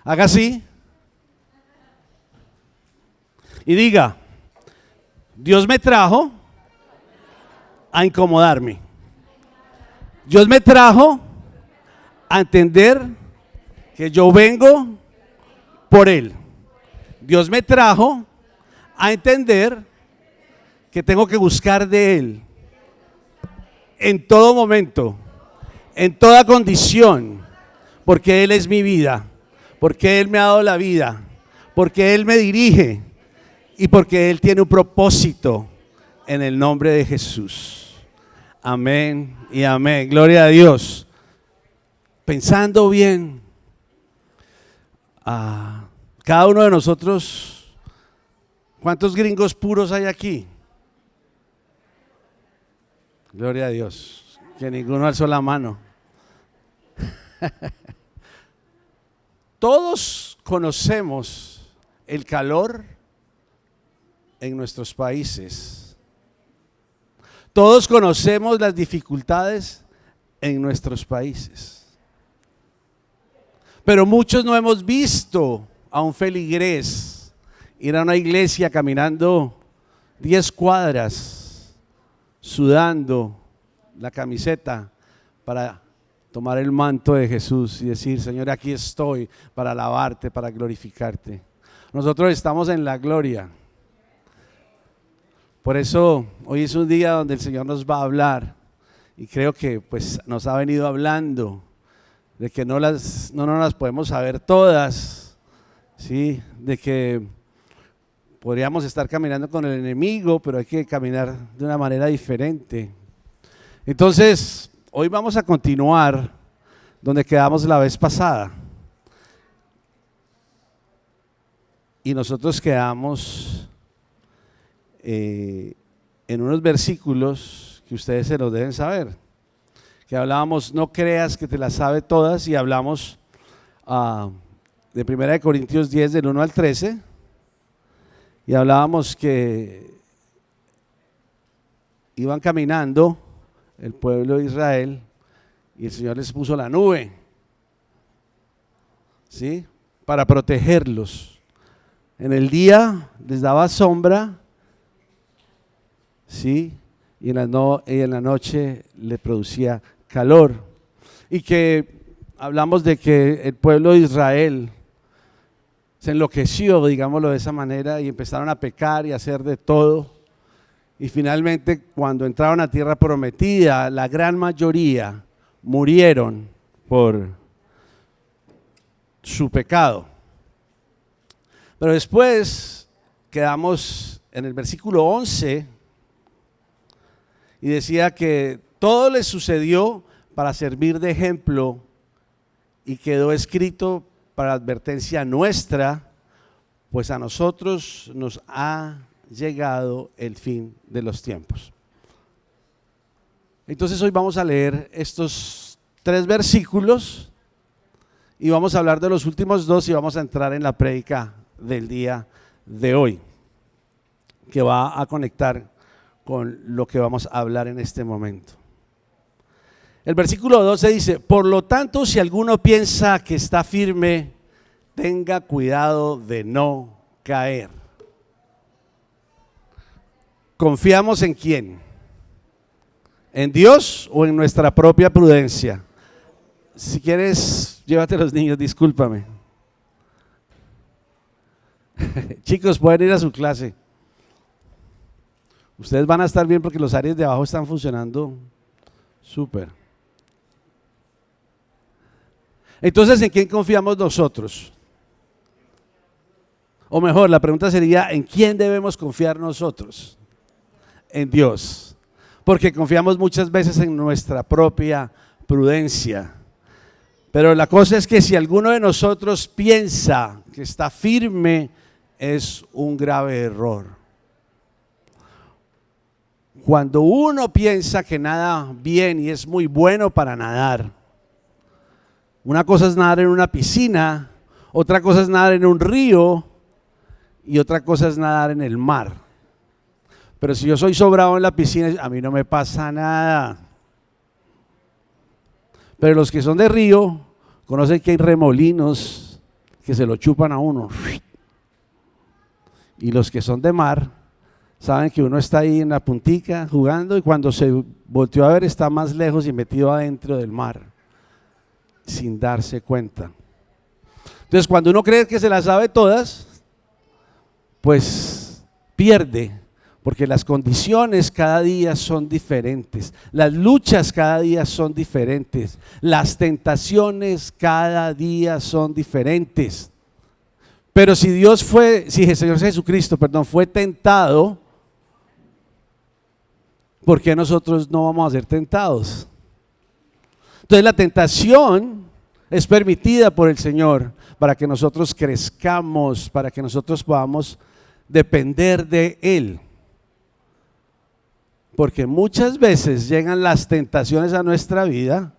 Haga así y diga: Dios me trajo a incomodarme. Dios me trajo a entender que yo vengo por Él. Dios me trajo a entender que tengo que buscar de Él en todo momento, en toda condición, porque Él es mi vida, porque Él me ha dado la vida, porque Él me dirige y porque Él tiene un propósito en el nombre de Jesús. Amén y amén. Gloria a Dios. Pensando bien, cada uno de nosotros, ¿cuántos gringos puros hay aquí? Gloria a Dios, que ninguno alzó la mano. Todos conocemos el calor en nuestros países. Todos conocemos las dificultades en nuestros países. Pero muchos no hemos visto a un feligrés ir a una iglesia caminando 10 cuadras, sudando la camiseta para tomar el manto de Jesús y decir: Señor, aquí estoy para alabarte, para glorificarte. Nosotros estamos en la gloria. Por eso hoy es un día donde el Señor nos va a hablar, y creo que pues nos ha venido hablando de que no las podemos saber todas, ¿sí? De que podríamos estar caminando con el enemigo, pero hay que caminar de una manera diferente. Entonces, hoy vamos a continuar donde quedamos la vez pasada. Y nosotros quedamos en unos versículos que ustedes se los deben saber. Que hablábamos: no creas que te las sabe todas, y hablamos de 1 Corintios 10 del 1 al 13, y hablábamos que iban caminando el pueblo de Israel y el Señor les puso la nube, ¿sí? Para protegerlos. En el día les daba sombra, ¿sí? Y en la noche le producía calor. Y que hablamos de que el pueblo de Israel se enloqueció, digámoslo de esa manera, y empezaron a pecar y a hacer de todo. Y finalmente, cuando entraron a tierra prometida, la gran mayoría murieron por su pecado. Pero después quedamos en el versículo 11 y decía que todo les sucedió para servir de ejemplo, y quedó escrito para advertencia nuestra, pues a nosotros nos ha llegado el fin de los tiempos. Entonces hoy vamos a leer estos 3 versículos y vamos a hablar de los últimos 2 y vamos a entrar en la prédica del día de hoy, que va a conectar con lo que vamos a hablar en este momento. El versículo 12 dice: por lo tanto, si alguno piensa que está firme, tenga cuidado de no caer. ¿Confiamos en quién? ¿En Dios o en nuestra propia prudencia? Si quieres, llévate a los niños, discúlpame. Chicos, pueden ir a su clase. Ustedes van a estar bien porque los áreas de abajo están funcionando súper. Entonces, ¿en quién confiamos nosotros? O mejor, la pregunta sería: ¿en quién debemos confiar nosotros? En Dios. Porque confiamos muchas veces en nuestra propia prudencia. Pero la cosa es que si alguno de nosotros piensa que está firme, es un grave error. Cuando uno piensa que nada bien y es muy bueno para nadar, una cosa es nadar en una piscina, otra cosa es nadar en un río y otra cosa es nadar en el mar. Pero si yo soy sobrado en la piscina, a mí no me pasa nada. Pero los que son de río conocen que hay remolinos que se lo chupan a uno. Y los que son de mar saben que uno está ahí en la puntica jugando y cuando se volteó a ver está más lejos y metido adentro del mar, sin darse cuenta. Entonces cuando uno cree que se las sabe todas, pues pierde, porque las condiciones cada día son diferentes, las luchas cada día son diferentes, las tentaciones cada día son diferentes. Pero si el Señor Jesucristo, fue tentado, ¿por qué nosotros no vamos a ser tentados? Entonces la tentación es permitida por el Señor para que nosotros crezcamos, para que nosotros podamos depender de Él. Porque muchas veces llegan las tentaciones a nuestra vida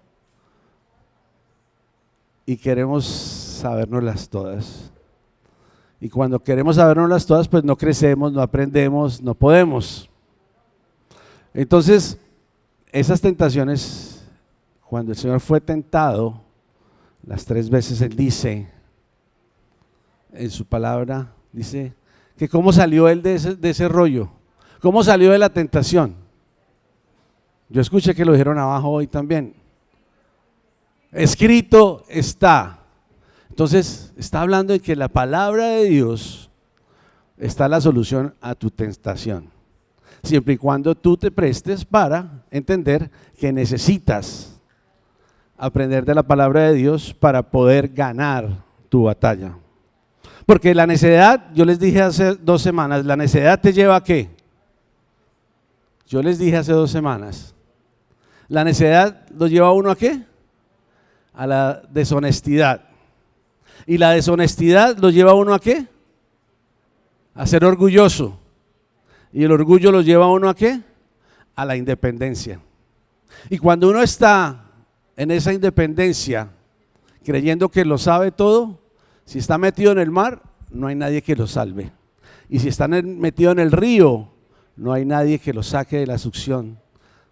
y queremos sabérnoslas todas. Y cuando queremos sabérnoslas todas, pues no crecemos, no aprendemos, no podemos. Entonces, esas tentaciones, cuando el Señor fue tentado, las 3 veces Él dice, en su palabra, dice que cómo salió Él de ese rollo, cómo salió de la tentación. Yo escuché que lo dijeron abajo hoy también. Escrito está. Entonces, está hablando de que en la palabra de Dios está la solución a tu tentación. Siempre y cuando tú te prestes para entender que necesitas aprender de la palabra de Dios para poder ganar tu batalla. Porque la necedad, yo les dije hace 2 semanas, la necedad te lleva ¿a qué? Yo les dije hace 2 semanas, la necedad lo lleva a uno ¿a qué? A la deshonestidad. Y la deshonestidad lo lleva a uno ¿a qué? A ser orgulloso. Y el orgullo lo lleva a uno ¿a qué? A la independencia. Y cuando uno está en esa independencia, creyendo que lo sabe todo, si está metido en el mar, no hay nadie que lo salve. Y si está metido en el río, no hay nadie que lo saque de la succión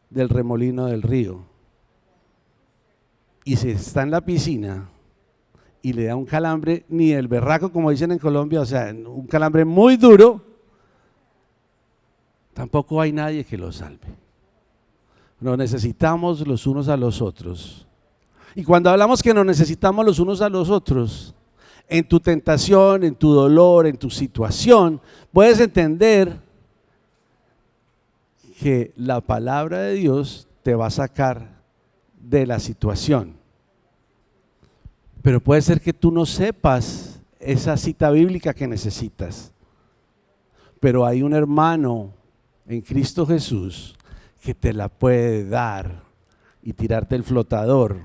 del remolino del río. Y si está en la piscina y le da un calambre, ni el berraco, como dicen en Colombia, o sea, un calambre muy duro, tampoco hay nadie que lo salve. Nos necesitamos los unos a los otros. Y cuando hablamos que nos necesitamos los unos a los otros, en tu tentación, en tu dolor, en tu situación, puedes entender que la palabra de Dios te va a sacar de la situación. Pero puede ser que tú no sepas esa cita bíblica que necesitas. Pero hay un hermano en Cristo Jesús que te la puede dar y tirarte el flotador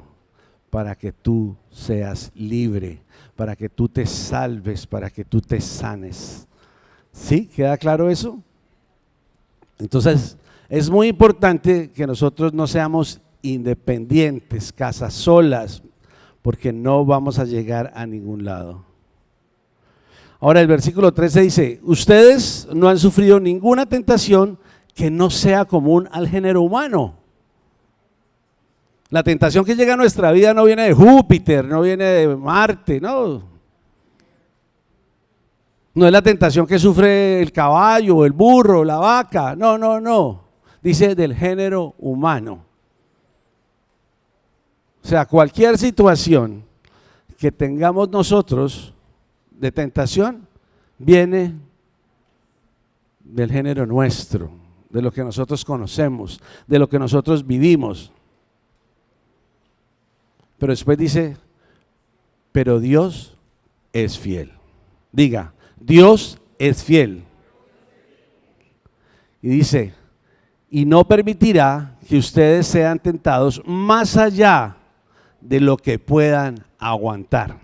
para que tú seas libre, para que tú te salves, para que tú te sanes. ¿Sí? ¿Queda claro eso? Entonces, es muy importante que nosotros no seamos independientes, casas solas, porque no vamos a llegar a ningún lado. Ahora el versículo 13 dice, ustedes no han sufrido ninguna tentación que no sea común al género humano. La tentación que llega a nuestra vida no viene de Júpiter, no viene de Marte, no. No es la tentación que sufre el caballo, el burro, la vaca, no. Dice del género humano. O sea, cualquier situación que tengamos nosotros de tentación viene del género nuestro, de lo que nosotros conocemos, de lo que nosotros vivimos. Pero después dice, pero Dios es fiel. Diga, Dios es fiel. Y dice, y no permitirá que ustedes sean tentados más allá de lo que puedan aguantar.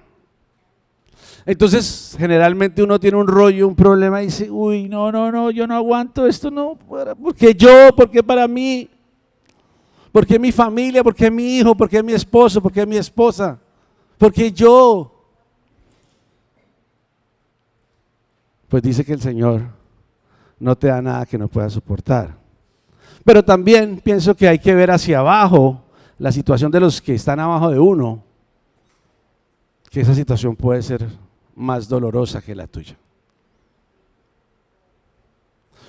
Entonces, generalmente uno tiene un rollo, un problema y dice, uy, no, yo no aguanto esto, no, porque yo, porque para mí, porque mi familia, porque mi hijo, porque mi esposo, porque mi esposa, porque yo. Pues dice que el Señor no te da nada que no puedas soportar. Pero también pienso que hay que ver hacia abajo la situación de los que están abajo de uno, que esa situación puede ser más dolorosa que la tuya.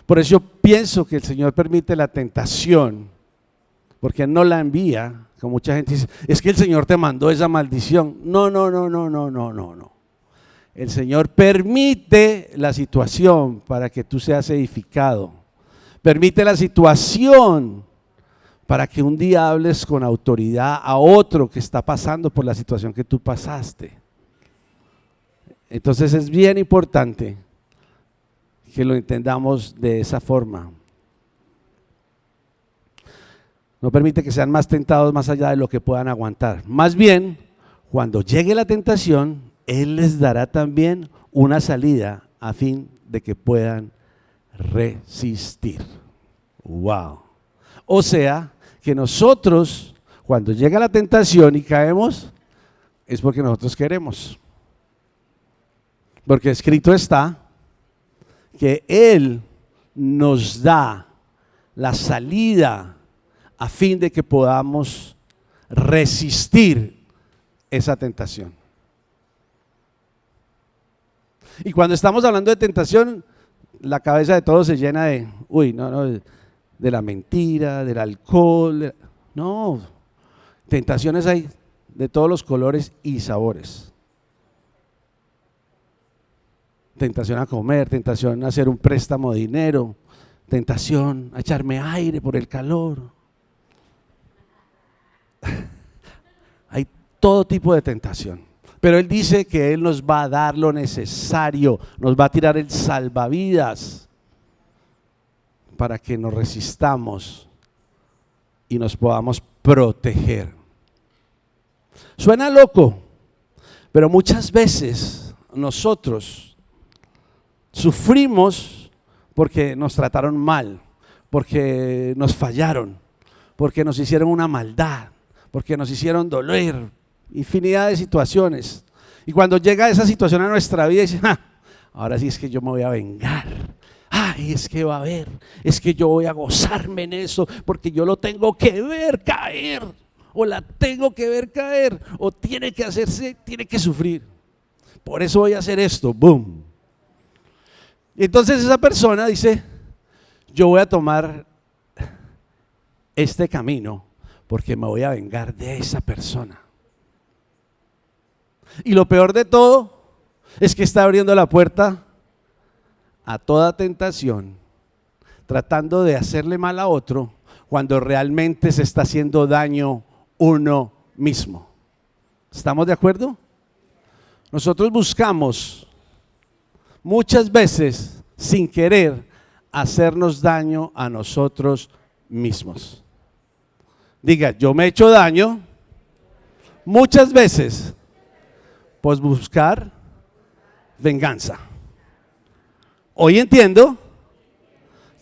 Por eso yo pienso que el Señor permite la tentación, porque no la envía, como mucha gente dice, es que el Señor te mandó esa maldición. No, no, no, no, no, no, no, no. El Señor permite la situación para que tú seas edificado. Permite la situación para que un día hables con autoridad a otro que está pasando por la situación que tú pasaste. Entonces es bien importante que lo entendamos de esa forma. No permite que sean más tentados más allá de lo que puedan aguantar. Más bien, cuando llegue la tentación, Él les dará también una salida a fin de que puedan resistir. Wow. O sea, que nosotros, cuando llega la tentación y caemos, es porque nosotros queremos. Porque escrito está que Él nos da la salida a fin de que podamos resistir esa tentación. Y cuando estamos hablando de tentación, la cabeza de todos se llena de, de la mentira, del alcohol. No, tentaciones hay de todos los colores y sabores. Tentación a comer, tentación a hacer un préstamo de dinero, tentación a echarme aire por el calor. Hay todo tipo de tentación. Pero Él dice que Él nos va a dar lo necesario, nos va a tirar el salvavidas para que nos resistamos y nos podamos proteger. Suena loco, pero muchas veces nosotros sufrimos porque nos trataron mal, porque nos fallaron, porque nos hicieron una maldad, porque nos hicieron doler. Infinidad de situaciones. Y cuando llega esa situación a nuestra vida, dice, ahora sí es que yo me voy a vengar. Ay, es que va a haber, es que yo voy a gozarme en eso, porque yo lo tengo que ver caer, o la tengo que ver caer, o tiene que hacerse, tiene que sufrir. Por eso voy a hacer esto, boom. Y entonces esa persona dice, yo voy a tomar este camino, porque me voy a vengar de esa persona. Y lo peor de todo es que está abriendo la puerta a toda tentación, tratando de hacerle mal a otro, cuando realmente se está haciendo daño uno mismo. ¿Estamos de acuerdo? Nosotros buscamos muchas veces, sin querer, hacernos daño a nosotros mismos. Diga, yo me he hecho daño muchas veces por buscar venganza. Hoy entiendo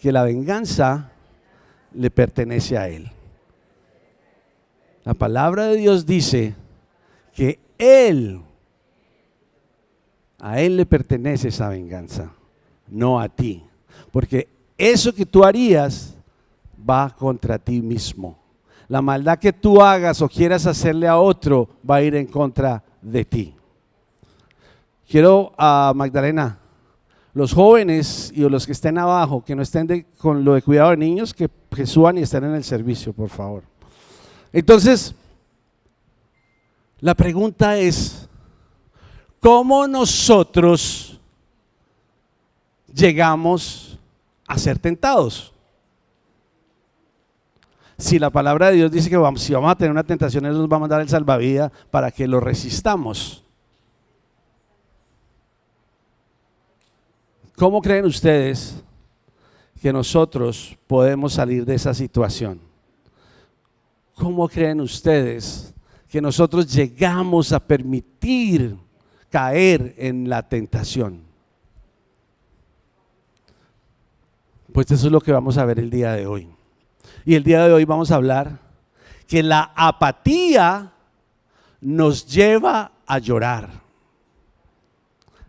que la venganza le pertenece a Él. La palabra de Dios dice que a Él le pertenece esa venganza, no a ti. Porque eso que tú harías va contra ti mismo. La maldad que tú hagas o quieras hacerle a otro va a ir en contra de ti. Quiero a Magdalena, los jóvenes y los que estén abajo, que no estén con lo de cuidado de niños, que suban y estén en el servicio, por favor. Entonces, la pregunta es, ¿cómo nosotros llegamos a ser tentados? Si la palabra de Dios dice que si vamos a tener una tentación, Él nos va a mandar el salvavidas para que lo resistamos. ¿Cómo creen ustedes que nosotros podemos salir de esa situación? ¿Cómo creen ustedes que nosotros llegamos a permitir caer en la tentación? Pues eso es lo que vamos a ver el día de hoy. Y el día de hoy vamos a hablar que la apatía nos lleva a llorar.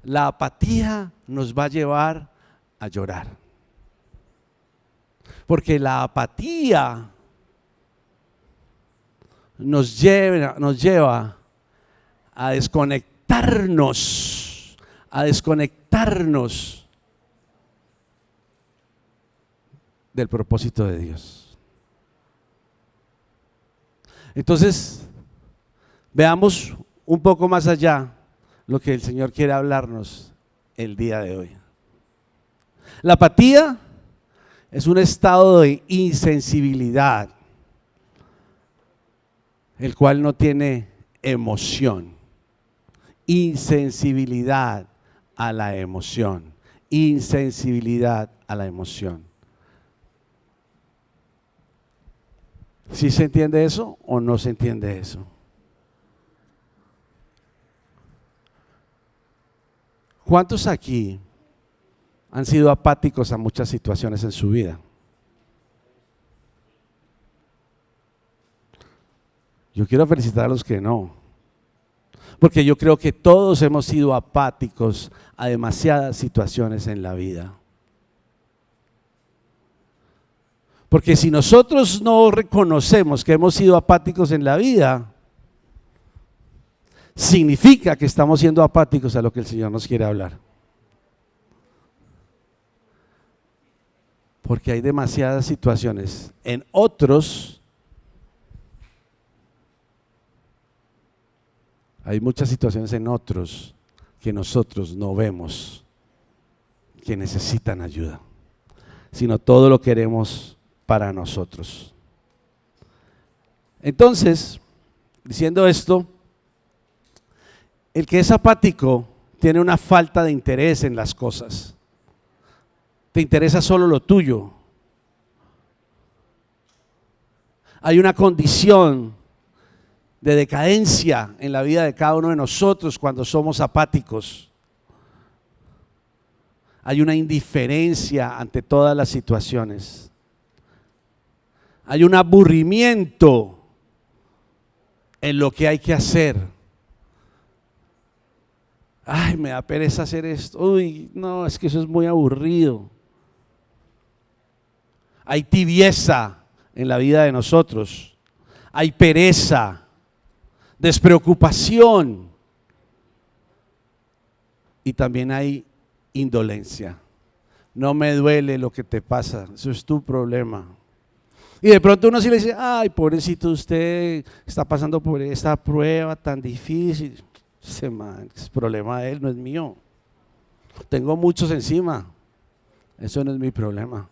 La apatía nos va a llevar a llorar. Porque la apatía nos lleva a desconectarnos, a desconectarnos del propósito de Dios. Entonces, veamos un poco más allá lo que el Señor quiere hablarnos el día de hoy. La apatía es un estado de insensibilidad, el cual no tiene emoción. Insensibilidad a la emoción. Insensibilidad a la emoción. ¿Sí se entiende eso o no se entiende eso? ¿Cuántos aquí han sido apáticos a muchas situaciones en su vida? Yo quiero felicitar a los que no, porque yo creo que todos hemos sido apáticos a demasiadas situaciones en la vida. Porque si nosotros no reconocemos que hemos sido apáticos en la vida, significa que estamos siendo apáticos a lo que el Señor nos quiere hablar. Porque hay demasiadas situaciones en otros. Hay muchas situaciones en otros que nosotros no vemos que necesitan ayuda, sino todo lo queremos para nosotros. Entonces, diciendo esto, el que es apático tiene una falta de interés en las cosas. Te interesa solo lo tuyo. Hay una condición de decadencia en la vida de cada uno de nosotros cuando somos apáticos. Hay una indiferencia ante todas las situaciones. Hay un aburrimiento en lo que hay que hacer. Ay, me da pereza hacer esto. Uy, no, es que eso es muy aburrido. Hay tibieza en la vida de nosotros. Hay pereza, despreocupación y también hay indolencia. No me duele lo que te pasa, eso es tu problema. Y de pronto uno sí le dice, ay, pobrecito, usted está pasando por esta prueba tan difícil. Ese man, es problema de él, no es mío. Tengo muchos encima, eso no es mi problema.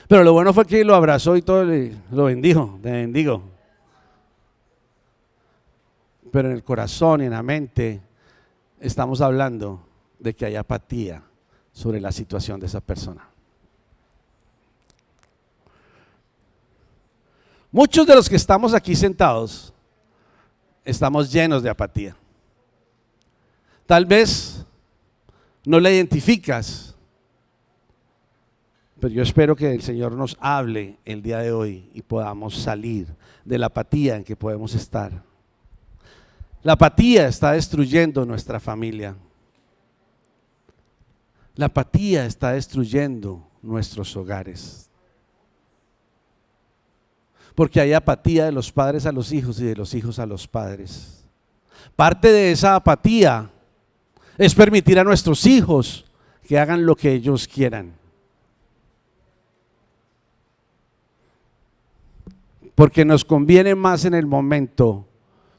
Pero lo bueno fue que lo abrazó y todo lo bendijo, te bendigo. Pero en el corazón y en la mente estamos hablando de que hay apatía sobre la situación de esa persona. Muchos de los que estamos aquí sentados estamos llenos de apatía. Tal vez no la identificas, pero yo espero que el Señor nos hable el día de hoy y podamos salir de la apatía en que podemos estar. La apatía está destruyendo nuestra familia. La apatía está destruyendo nuestros hogares. Porque hay apatía de los padres a los hijos y de los hijos a los padres. Parte de esa apatía es permitir a nuestros hijos que hagan lo que ellos quieran. Porque nos conviene más en el momento.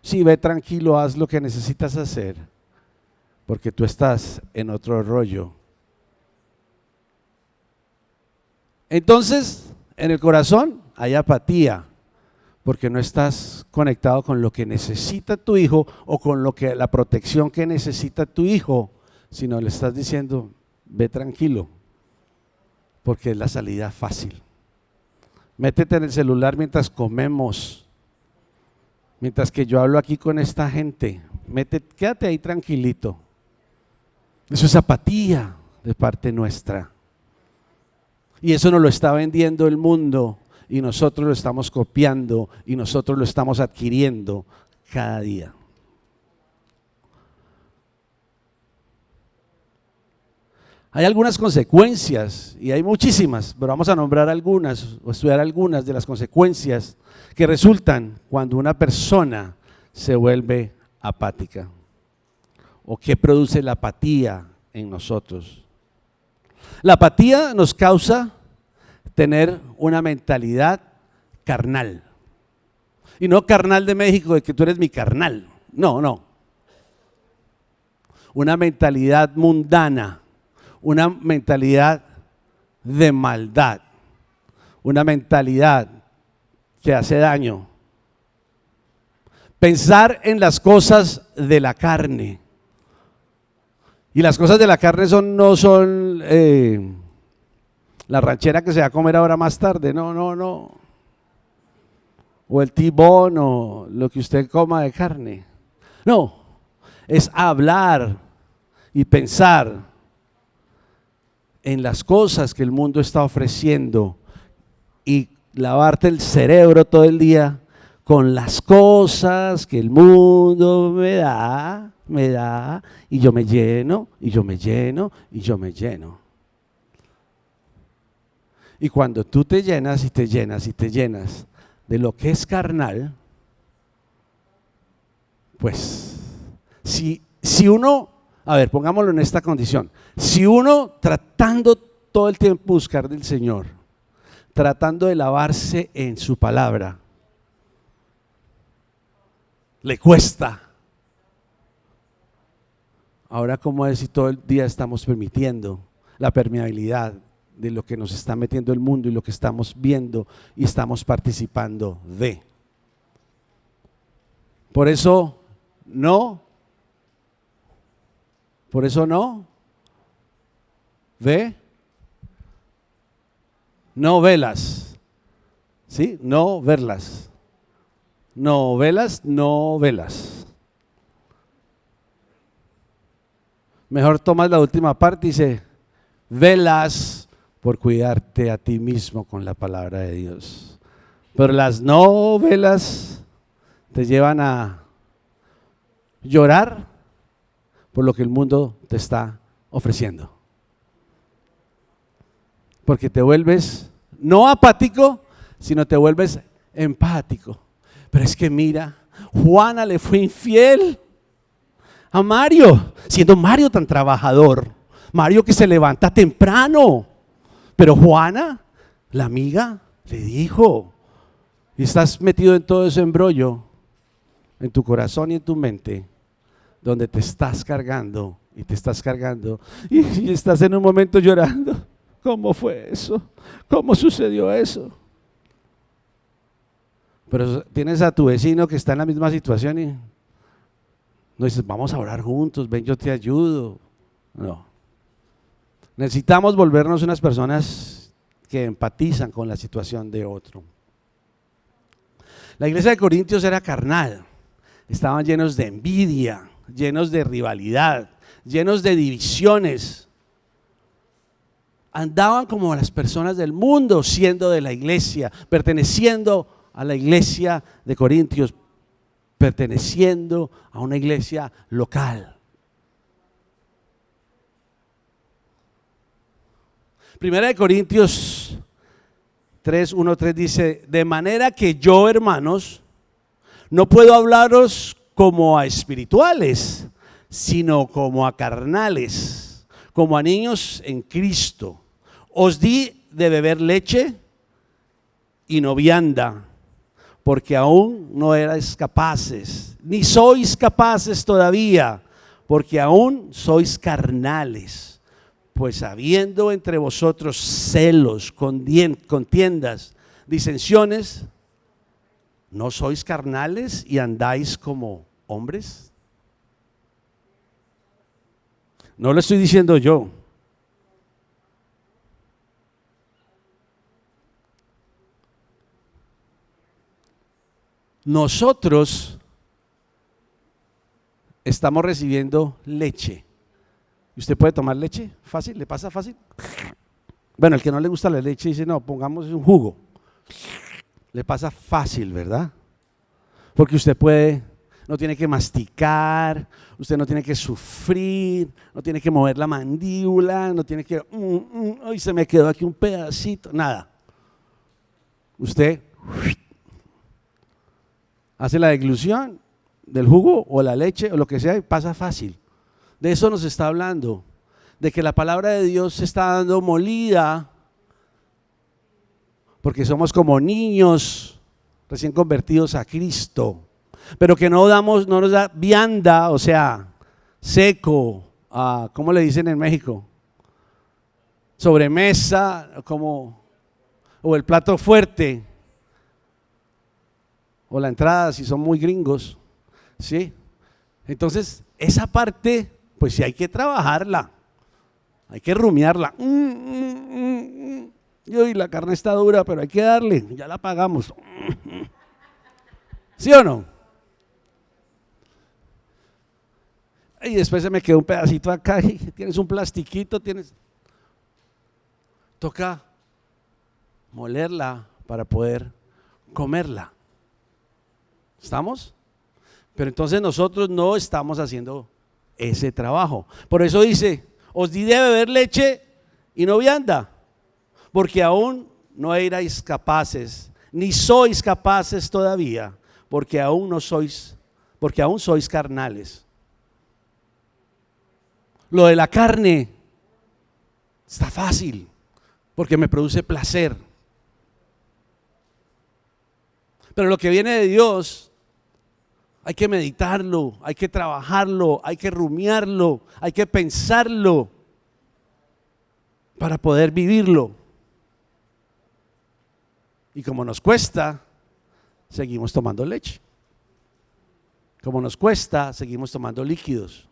Sí, ve tranquilo, haz lo que necesitas hacer, porque tú estás en otro rollo. Entonces, en el corazón hay apatía, porque no estás conectado con lo que necesita tu hijo o con la protección que necesita tu hijo, sino le estás diciendo, ve tranquilo, porque es la salida fácil. Métete en el celular mientras comemos. Mientras que yo hablo aquí con esta gente, quédate ahí tranquilito. Eso es apatía de parte nuestra. Y eso nos lo está vendiendo el mundo y nosotros lo estamos copiando y nosotros lo estamos adquiriendo cada día. Hay algunas consecuencias y hay muchísimas, pero vamos a nombrar algunas o estudiar algunas de las consecuencias que resultan cuando una persona se vuelve apática. ¿O qué produce la apatía en nosotros? La apatía nos causa tener una mentalidad carnal. Y no carnal de México, de que tú eres mi carnal. No, no. Una mentalidad mundana, una mentalidad de maldad, una mentalidad que hace daño. Pensar en las cosas de la carne. Y las cosas de la carne no son la ranchera que se va a comer ahora más tarde, no, no, no. O el T-bone o lo que usted coma de carne. No, es hablar y pensar en las cosas que el mundo está ofreciendo y lavarte el cerebro todo el día con las cosas que el mundo me da, y yo me lleno, y yo me lleno, y yo me lleno. Y cuando tú te llenas y te llenas y te llenas de lo que es carnal, pues si uno, a ver, pongámoslo en esta condición, si uno tratando todo el tiempo buscar del Señor, tratando de lavarse en su palabra, le cuesta. Ahora, ¿cómo es si todo el día estamos permitiendo la permeabilidad de lo que nos está metiendo el mundo y lo que estamos viendo y estamos participando de? Por eso no ve novelas, ¿sí? No verlas. Novelas. Mejor tomas la última parte y dice, velas por cuidarte a ti mismo con la palabra de Dios. Pero las novelas te llevan a llorar por lo que el mundo te está ofreciendo. Porque te vuelves no apático, sino te vuelves empático. Pero es que mira, Juana le fue infiel a Mario, siendo Mario tan trabajador, Mario que se levanta temprano, pero Juana, la amiga, le dijo, y estás metido en todo ese embrollo, en tu corazón y en tu mente, donde te estás cargando y te estás cargando y estás en un momento llorando. ¿Cómo fue eso? ¿Cómo sucedió eso? Pero tienes a tu vecino que está en la misma situación y no dices, vamos a orar juntos, ven, yo te ayudo. No. Necesitamos volvernos unas personas que empatizan con la situación de otro. La iglesia de Corintios era carnal, estaban llenos de envidia, llenos de rivalidad, llenos de divisiones. Andaban como las personas del mundo, siendo de la iglesia, perteneciendo a la iglesia de Corintios, perteneciendo a una iglesia local. Primera de Corintios 3:1-3 dice, de manera que yo, hermanos, no puedo hablaros como a espirituales, sino como a carnales, como a niños en Cristo. Os di de beber leche y no vianda, porque aún no erais capaces, ni sois capaces todavía, porque aún sois carnales. Pues habiendo entre vosotros celos, contiendas, disensiones, ¿no sois carnales y andáis como hombres? No lo estoy diciendo yo. Nosotros estamos recibiendo leche. ¿Usted puede tomar leche? ¿Fácil? ¿Le pasa fácil? Bueno, el que no le gusta la leche dice, no, pongamos un jugo. Le pasa fácil, ¿verdad? Porque usted puede, no tiene que masticar, usted no tiene que sufrir, no tiene que mover la mandíbula, no tiene que, ay, se me quedó aquí un pedacito, nada. Usted hace la deglución del jugo o la leche o lo que sea y pasa fácil. De eso nos está hablando, de que la palabra de Dios se está dando molida, porque somos como niños recién convertidos a Cristo, pero que no nos da vianda, o sea, seco, ¿cómo le dicen en México? Sobremesa, o el plato fuerte, o la entrada si son muy gringos, ¿sí? Entonces, esa parte, pues sí hay que trabajarla, hay que rumiarla. Y la carne está dura, pero hay que darle, ya la pagamos. ¿Sí o no? Y después se me quedó un pedacito acá y tienes un plastiquito, toca molerla para poder comerla. ¿Estamos? Pero entonces nosotros no estamos haciendo ese trabajo. Por eso dice, os di de beber leche y no vianda, porque aún no erais capaces, ni sois capaces todavía, porque aún sois carnales. Lo de la carne está fácil, porque me produce placer. Pero lo que viene de Dios, hay que meditarlo, hay que trabajarlo, hay que rumiarlo, hay que pensarlo para poder vivirlo. Y como nos cuesta, seguimos tomando leche. Como nos cuesta, seguimos tomando líquidos.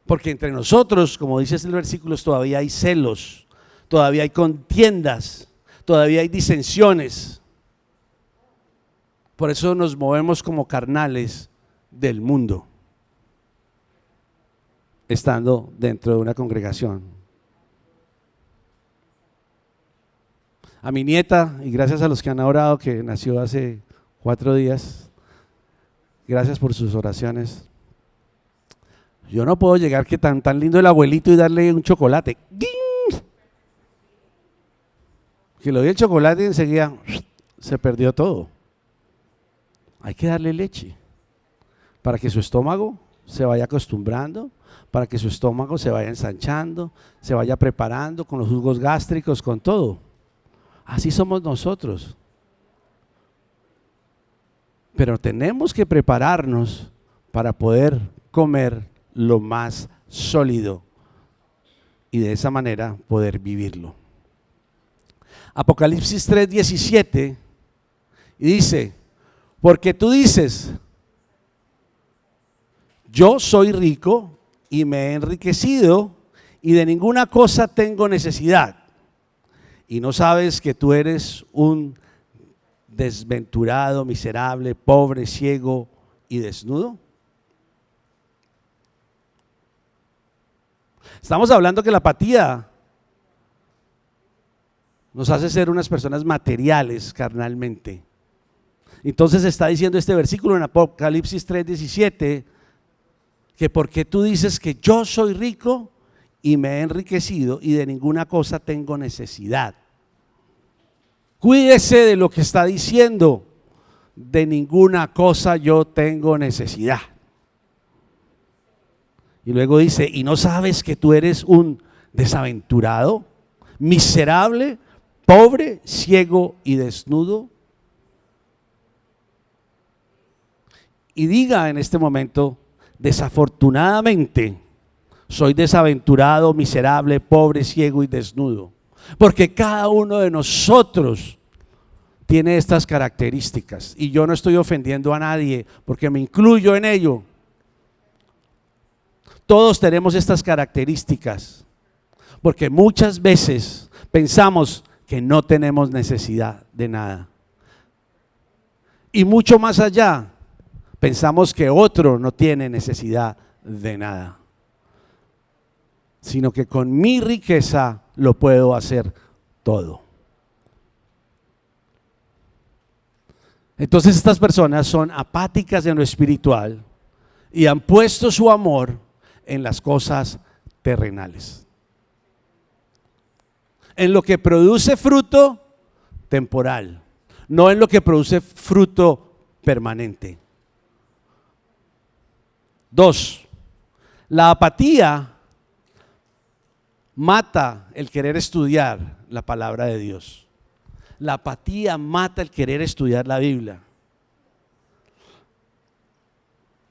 Porque entre nosotros, como dice el versículo, todavía hay celos, todavía hay contiendas, todavía hay disensiones. Por eso nos movemos como carnales del mundo, estando dentro de una congregación. A mi nieta, y gracias a los que han orado, que nació hace 4 días, gracias por sus oraciones. Yo no puedo llegar que tan lindo el abuelito y darle un chocolate. ¡Ding! Que le doy el chocolate y enseguida se perdió todo. Hay que darle leche para que su estómago se vaya acostumbrando, para que su estómago se vaya ensanchando, se vaya preparando con los jugos gástricos, con todo. Así somos nosotros. Pero tenemos que prepararnos para poder comer lo más sólido y de esa manera poder vivirlo. Apocalipsis 3:17 y dice: porque tú dices, yo soy rico y me he enriquecido y de ninguna cosa tengo necesidad, y no sabes que tú eres un desventurado, miserable, pobre, ciego y desnudo. Estamos hablando que la apatía nos hace ser unas personas materiales carnalmente. Entonces está diciendo este versículo en Apocalipsis 3:17 que porque tú dices que yo soy rico y me he enriquecido y de ninguna cosa tengo necesidad. Cuídese de lo que está diciendo, de ninguna cosa yo tengo necesidad. Y luego dice, ¿y no sabes que tú eres un desaventurado, miserable, pobre, ciego y desnudo? Y diga en este momento, desafortunadamente, soy desaventurado, miserable, pobre, ciego y desnudo. Porque cada uno de nosotros tiene estas características. Y yo no estoy ofendiendo a nadie, porque me incluyo en ello. Todos tenemos estas características, porque muchas veces pensamos que no tenemos necesidad de nada. Y mucho más allá, pensamos que otro no tiene necesidad de nada, sino que con mi riqueza lo puedo hacer todo. Entonces estas personas son apáticas en lo espiritual y han puesto su amor en las cosas terrenales, en lo que produce fruto temporal, no en lo que produce fruto permanente. Dos, la apatía mata el querer estudiar la palabra de Dios. La apatía mata el querer estudiar la Biblia.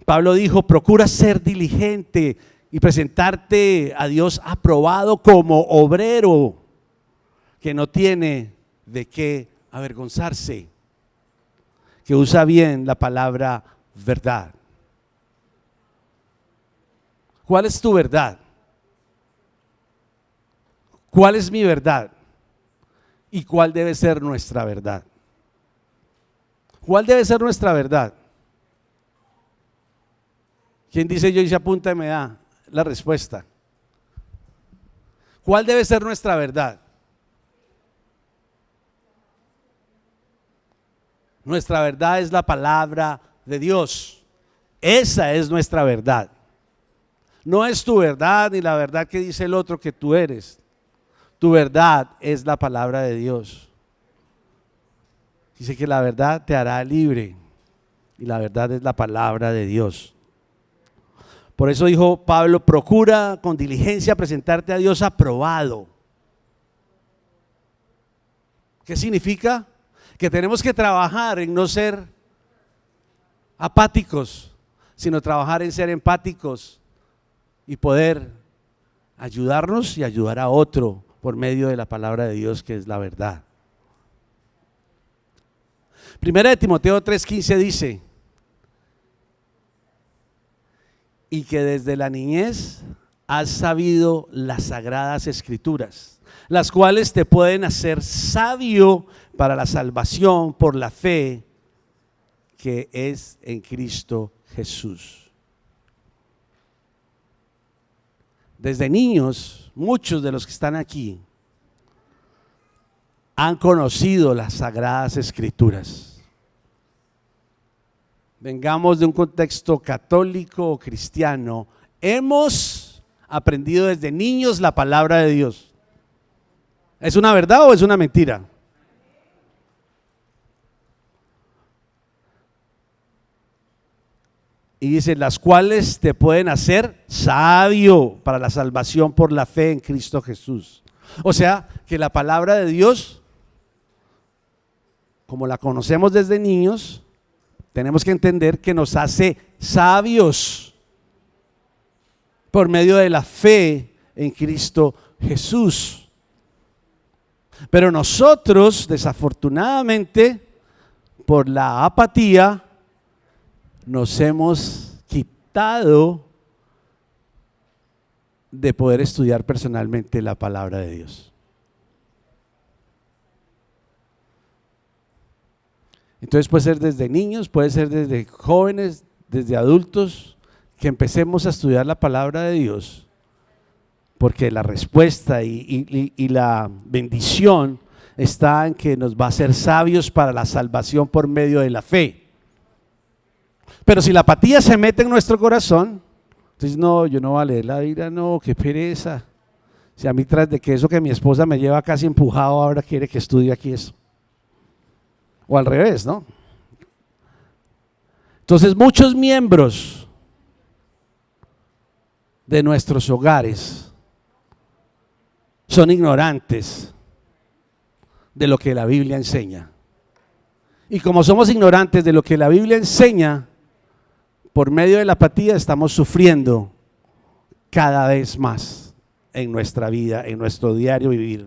Pablo dijo, procura ser diligente y presentarte a Dios aprobado como obrero que no tiene de qué avergonzarse, que usa bien la palabra verdad. ¿Cuál es tu verdad? ¿Cuál es mi verdad? ¿Y cuál debe ser nuestra verdad? ¿Cuál debe ser nuestra verdad? ¿Quién dice yo y se apunta y me da la respuesta? ¿Cuál debe ser nuestra verdad? Nuestra verdad es la palabra de Dios. Esa es nuestra verdad. No es tu verdad ni la verdad que dice el otro que tú eres. Tu verdad es la palabra de Dios. Dice que la verdad te hará libre y la verdad es la palabra de Dios. Por eso dijo Pablo, procura con diligencia presentarte a Dios aprobado. ¿Qué significa? Que tenemos que trabajar en no ser apáticos, sino trabajar en ser empáticos y poder ayudarnos y ayudar a otro por medio de la palabra de Dios, que es la verdad. Primera de Timoteo 3:15 dice, y que desde la niñez has sabido las sagradas escrituras, las cuales te pueden hacer sabio para la salvación por la fe que es en Cristo Jesús. Desde niños, muchos de los que están aquí han conocido las sagradas escrituras. Vengamos de un contexto católico o cristiano, hemos aprendido desde niños la palabra de Dios. ¿Es una verdad o es una mentira? Y dice, las cuales te pueden hacer sabio para la salvación por la fe en Cristo Jesús. O sea, que la palabra de Dios, como la conocemos desde niños, tenemos que entender que nos hace sabios por medio de la fe en Cristo Jesús. Pero nosotros, desafortunadamente, por la apatía, nos hemos quitado de poder estudiar personalmente la palabra de Dios. Entonces puede ser desde niños, puede ser desde jóvenes, desde adultos, que empecemos a estudiar la palabra de Dios, porque la respuesta y la bendición está en que nos va a hacer sabios para la salvación por medio de la fe. Pero si la apatía se mete en nuestro corazón, entonces no, yo no voy a leer la Biblia, no, qué pereza. Si a mí tras de que eso que mi esposa me lleva casi empujado, ahora quiere que estudie aquí eso. O al revés, ¿no? Entonces muchos miembros de nuestros hogares son ignorantes de lo que la Biblia enseña. Y como somos ignorantes de lo que la Biblia enseña, por medio de la apatía estamos sufriendo cada vez más en nuestra vida, en nuestro diario vivir.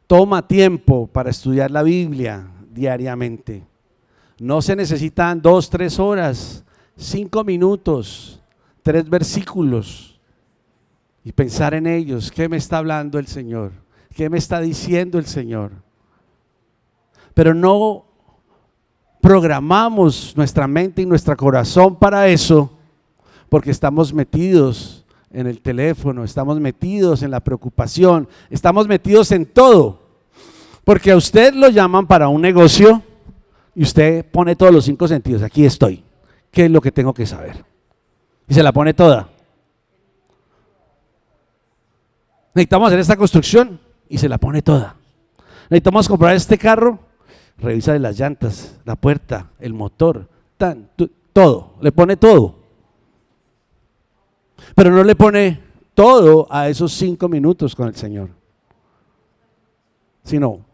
Toma tiempo para estudiar la Biblia diariamente. No se necesitan 2, 3 horas, 5 minutos, 3 versículos y pensar en ellos. ¿Qué me está hablando el Señor? ¿Qué me está diciendo el Señor? Pero no programamos nuestra mente y nuestro corazón para eso, porque estamos metidos en el teléfono, estamos metidos en la preocupación, estamos metidos en todo, porque a usted lo llaman para un negocio y usted pone todos los 5 sentidos, aquí estoy, ¿qué es lo que tengo que saber? Y se la pone toda. Necesitamos hacer esta construcción y se la pone toda. Necesitamos comprar este carro, revisa de las llantas, la puerta, el motor, todo, le pone todo. Pero no le pone todo a esos 5 minutos con el Señor, sino,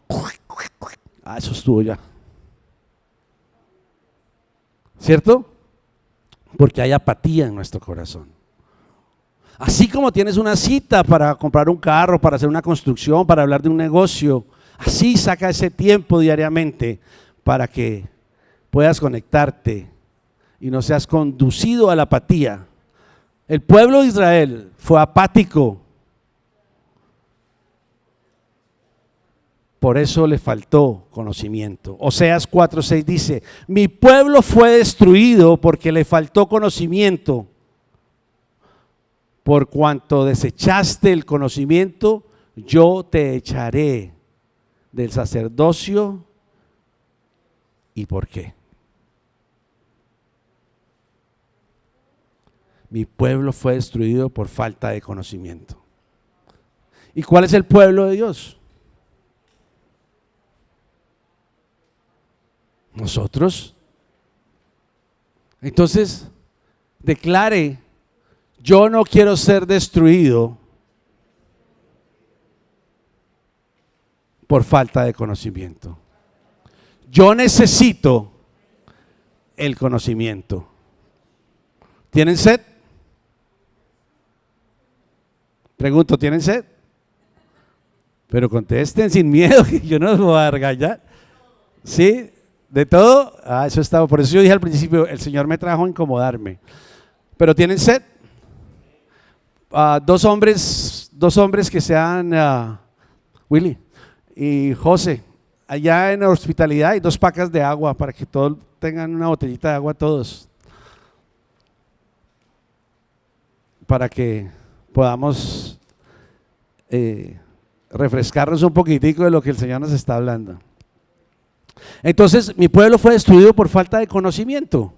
eso estuvo ya. ¿Cierto? Porque hay apatía en nuestro corazón. Así como tienes una cita para comprar un carro, para hacer una construcción, para hablar de un negocio, así saca ese tiempo diariamente para que puedas conectarte y no seas conducido a la apatía. El pueblo de Israel fue apático, por eso le faltó conocimiento. Oseas 4:6 dice: mi pueblo fue destruido porque le faltó conocimiento. Por cuanto desechaste el conocimiento, yo te echaré del sacerdocio. ¿Y por qué? Mi pueblo fue destruido por falta de conocimiento. ¿Y cuál es el pueblo de Dios? Nosotros. Entonces, declare: yo no quiero ser destruido por falta de conocimiento. Yo necesito el conocimiento. ¿Tienen sed? Pregunto, ¿tienen sed? Pero contesten sin miedo, que yo no los voy a regañar. ¿Sí? ¿De todo? Eso estaba. Por eso yo dije al principio, el Señor me trajo a incomodarme. ¿Pero tienen sed? Dos hombres que sean Willy y José, allá en la hospitalidad hay 2 pacas de agua para que todos tengan una botellita de agua todos, para que podamos refrescarnos un poquitico de lo que el Señor nos está hablando. Entonces, mi pueblo fue destruido por falta de conocimiento.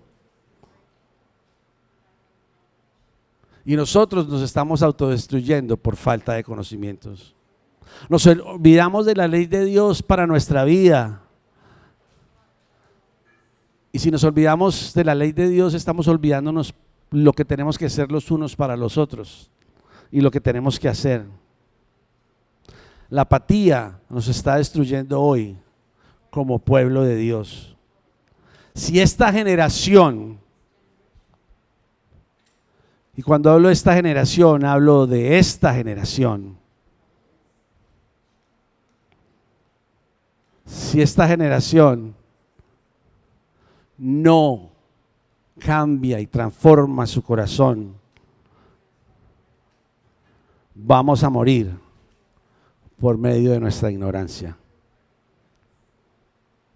Y nosotros nos estamos autodestruyendo por falta de conocimientos. Nos olvidamos de la ley de Dios para nuestra vida. Y si nos olvidamos de la ley de Dios, estamos olvidándonos lo que tenemos que hacer los unos para los otros y lo que tenemos que hacer. La apatía nos está destruyendo hoy como pueblo de Dios. Si esta generación, y cuando hablo de esta generación, hablo de esta generación. Si esta generación no cambia y transforma su corazón, vamos a morir por medio de nuestra ignorancia.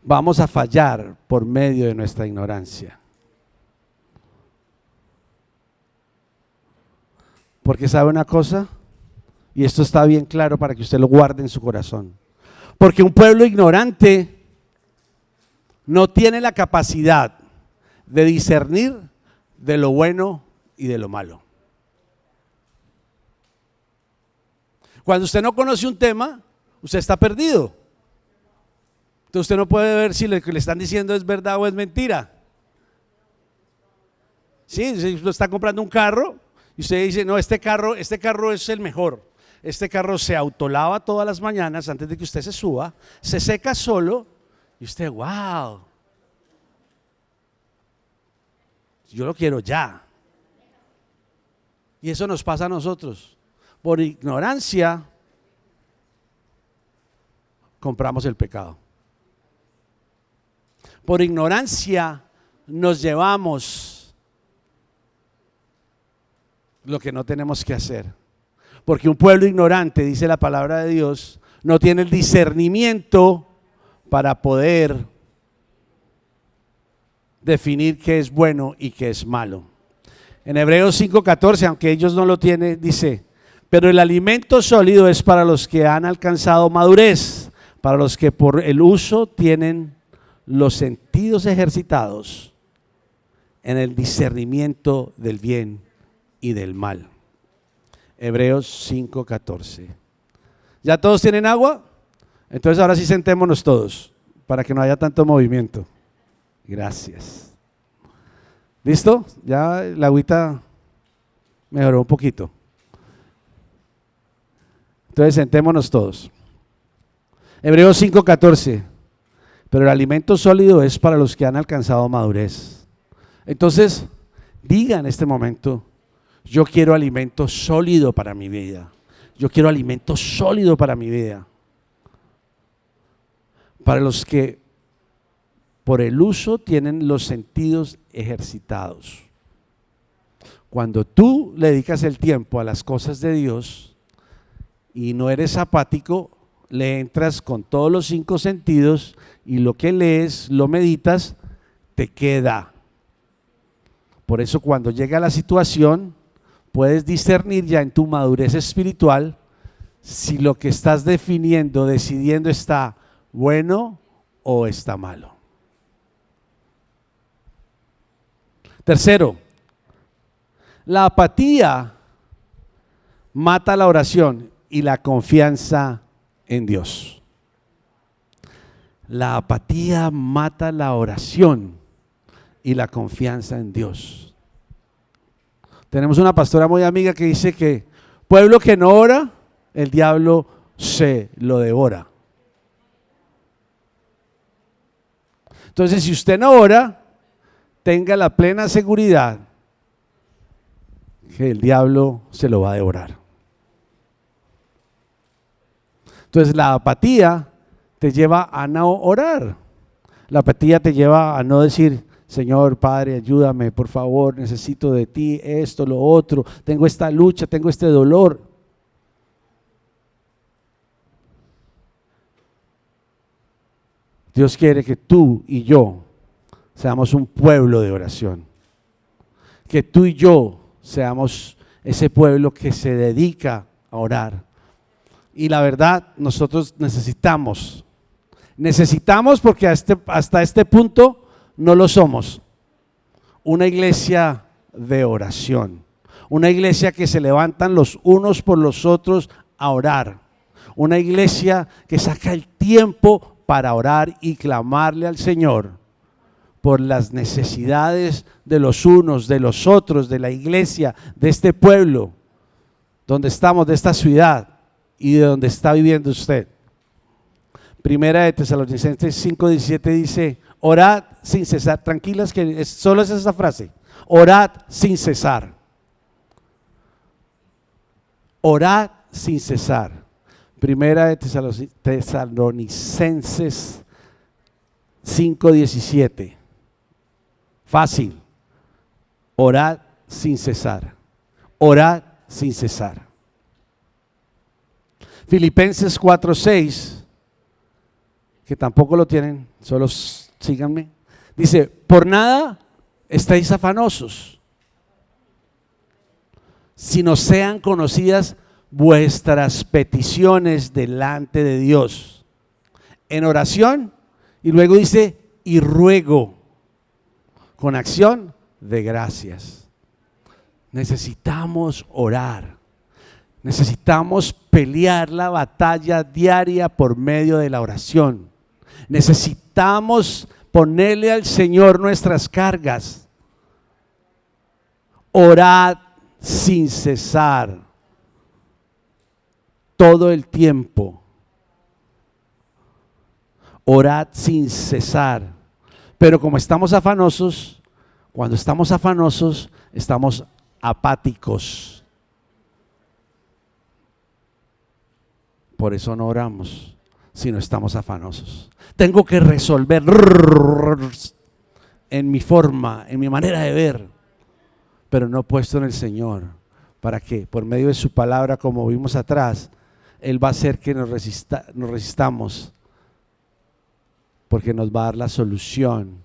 Vamos a fallar por medio de nuestra ignorancia. Porque ¿sabe una cosa? Y esto está bien claro para que usted lo guarde en su corazón. Porque un pueblo ignorante no tiene la capacidad de discernir de lo bueno y de lo malo. Cuando usted no conoce un tema, usted está perdido. Entonces usted no puede ver si lo que le están diciendo es verdad o es mentira. Sí, si usted está comprando un carro y usted dice, no, este carro es el mejor. Este carro se autolava todas las mañanas antes de que usted se suba, se seca solo y usted, wow, yo lo quiero ya. Y eso nos pasa a nosotros. Por ignorancia compramos el pecado. Por ignorancia nos llevamos lo que no tenemos que hacer. Porque un pueblo ignorante, dice la palabra de Dios, no tiene el discernimiento para poder definir qué es bueno y qué es malo. En Hebreos 5:14, aunque ellos no lo tienen, dice, pero el alimento sólido es para los que han alcanzado madurez, para los que por el uso tienen los sentidos ejercitados en el discernimiento del bien y del mal. Hebreos 5:14. ¿Ya todos tienen agua? Entonces ahora sí sentémonos todos para que no haya tanto movimiento. Gracias. ¿Listo? Ya la agüita mejoró un poquito. Entonces sentémonos todos. Hebreos 5:14. Pero el alimento sólido es para los que han alcanzado madurez. Entonces, diga en este momento, yo quiero alimento sólido para mi vida. Yo quiero alimento sólido para mi vida. Para los que por el uso tienen los sentidos ejercitados. Cuando tú le dedicas el tiempo a las cosas de Dios y no eres apático, le entras con todos los 5 sentidos y lo que lees, lo meditas, te queda. Por eso cuando llega la situación, puedes discernir ya en tu madurez espiritual si lo que estás definiendo, decidiendo está bueno o está malo. Tercero, la apatía mata la oración y la confianza en Dios. La apatía mata la oración y la confianza en Dios. Tenemos una pastora muy amiga que dice que pueblo que no ora, el diablo se lo devora. Entonces, si usted no ora, tenga la plena seguridad que el diablo se lo va a devorar. Entonces la apatía te lleva a no orar. La apatía te lleva a no decir, Señor, Padre, ayúdame, por favor, necesito de ti esto, lo otro, tengo esta lucha, tengo este dolor. Dios quiere que tú y yo seamos un pueblo de oración. Que tú y yo seamos ese pueblo que se dedica a orar. Y la verdad, nosotros necesitamos porque hasta este punto no lo somos. Una iglesia de oración, una iglesia que se levantan los unos por los otros a orar, una iglesia que saca el tiempo para orar y clamarle al Señor por las necesidades de los unos, de los otros, de la iglesia, de este pueblo, donde estamos, de esta ciudad y de donde está viviendo usted. Primera de Tesalonicenses 5:17 dice, orad sin cesar. Tranquilas que solo es esa frase, orad sin cesar. Orad sin cesar. Primera de Tesalonicenses 5:17. Fácil. Orad sin cesar. Orad sin cesar. Filipenses 4:6, que tampoco lo tienen, solo síganme. Dice, por nada estáis afanosos, sino sean conocidas vuestras peticiones delante de Dios en oración, y luego dice, y ruego con acción de gracias. Necesitamos orar. Necesitamos pelear la batalla diaria por medio de la oración. Necesitamos ponerle al Señor nuestras cargas. Orad sin cesar, todo el tiempo. Orad sin cesar. Pero como estamos afanosos, cuando estamos afanosos, estamos apáticos. Por eso no oramos, sino estamos afanosos. Tengo que resolver en mi forma, en mi manera de ver, pero no puesto en el Señor, para que por medio de su palabra, como vimos atrás, Él va a hacer que nos resistamos, porque nos va a dar la solución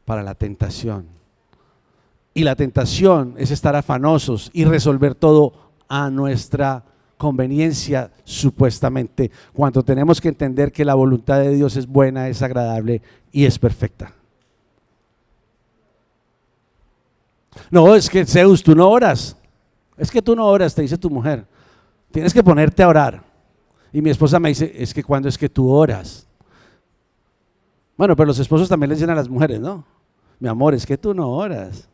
para la tentación. Y la tentación es estar afanosos y resolver todo a nuestra conveniencia, supuestamente, cuando tenemos que entender que la voluntad de Dios es buena, es agradable y es perfecta. No, es que Zeus, tú no oras. Es que tú no oras, te dice tu mujer. Tienes que ponerte a orar. Y mi esposa me dice, es que cuando es que tú oras. Bueno, pero los esposos también le dicen a las mujeres, ¿no? Mi amor, es que tú no oras.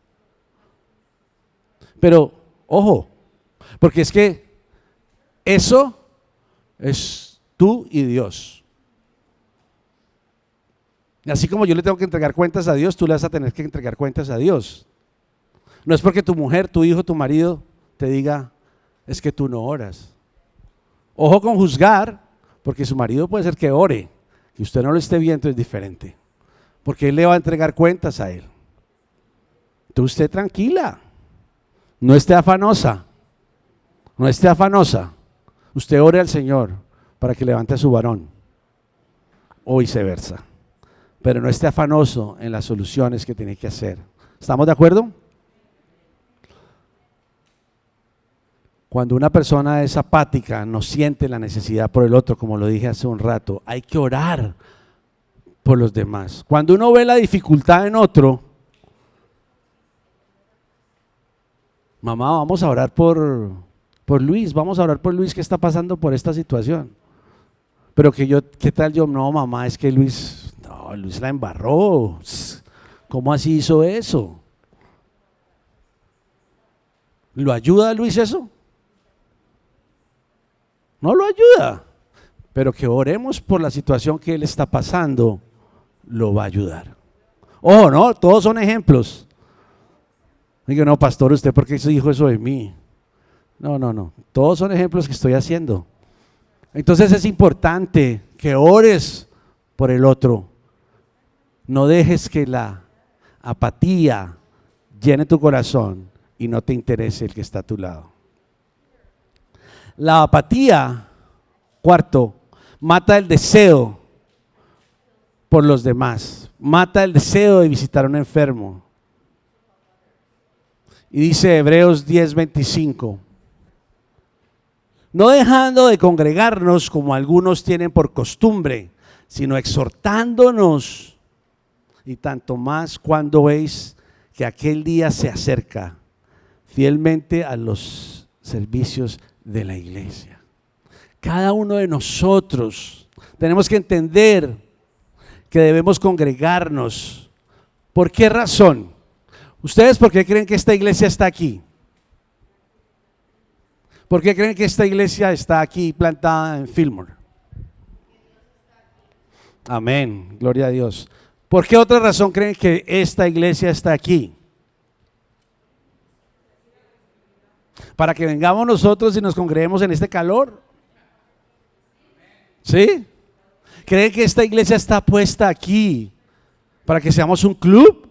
Pero, ojo, porque es que eso es tú y Dios. Y así como yo le tengo que entregar cuentas a Dios, tú le vas a tener que entregar cuentas a Dios. No es porque tu mujer, tu hijo, tu marido te diga, es que tú no oras. Ojo con juzgar, porque su marido puede ser que ore, que usted no lo esté viendo, es diferente. Porque él le va a entregar cuentas a él. Entonces usted tranquila, no esté afanosa, no esté afanosa. Usted ore al Señor para que levante a su varón, o viceversa. Pero no esté afanoso en las soluciones que tiene que hacer. ¿Estamos de acuerdo? Cuando una persona es apática, no siente la necesidad por el otro, como lo dije hace un rato, hay que orar por los demás. Cuando uno ve la dificultad en otro, mamá, vamos a orar por Luis, vamos a orar por Luis que está pasando por esta situación. Pero ¿qué tal yo? No, mamá, es que Luis la embarró. ¿Cómo así hizo eso? ¿Lo ayuda a Luis eso? No lo ayuda, pero que oremos por la situación que él está pasando, lo va a ayudar. Ojo, no, todos son ejemplos. Digo, no, pastor, ¿usted por qué dijo eso de mí? No, todos son ejemplos que estoy haciendo. Entonces es importante que ores por el otro. No dejes que la apatía llene tu corazón y no te interese el que está a tu lado. La apatía, cuarto, mata el deseo por los demás, mata el deseo de visitar a un enfermo. Y dice Hebreos 10:25, no dejando de congregarnos como algunos tienen por costumbre, sino exhortándonos, y tanto más cuando veis que aquel día se acerca, fielmente a los servicios de la iglesia. Cada uno de nosotros tenemos que entender que debemos congregarnos. ¿Por qué razón? ¿Ustedes por qué creen que esta iglesia está aquí? ¿Por qué creen que esta iglesia está aquí plantada en Fillmore? Amén, gloria a Dios. ¿Por qué otra razón creen que esta iglesia está aquí? Para que vengamos nosotros y nos congreguemos en este calor. ¿Sí? ¿Creen que esta iglesia está puesta aquí para que seamos un club?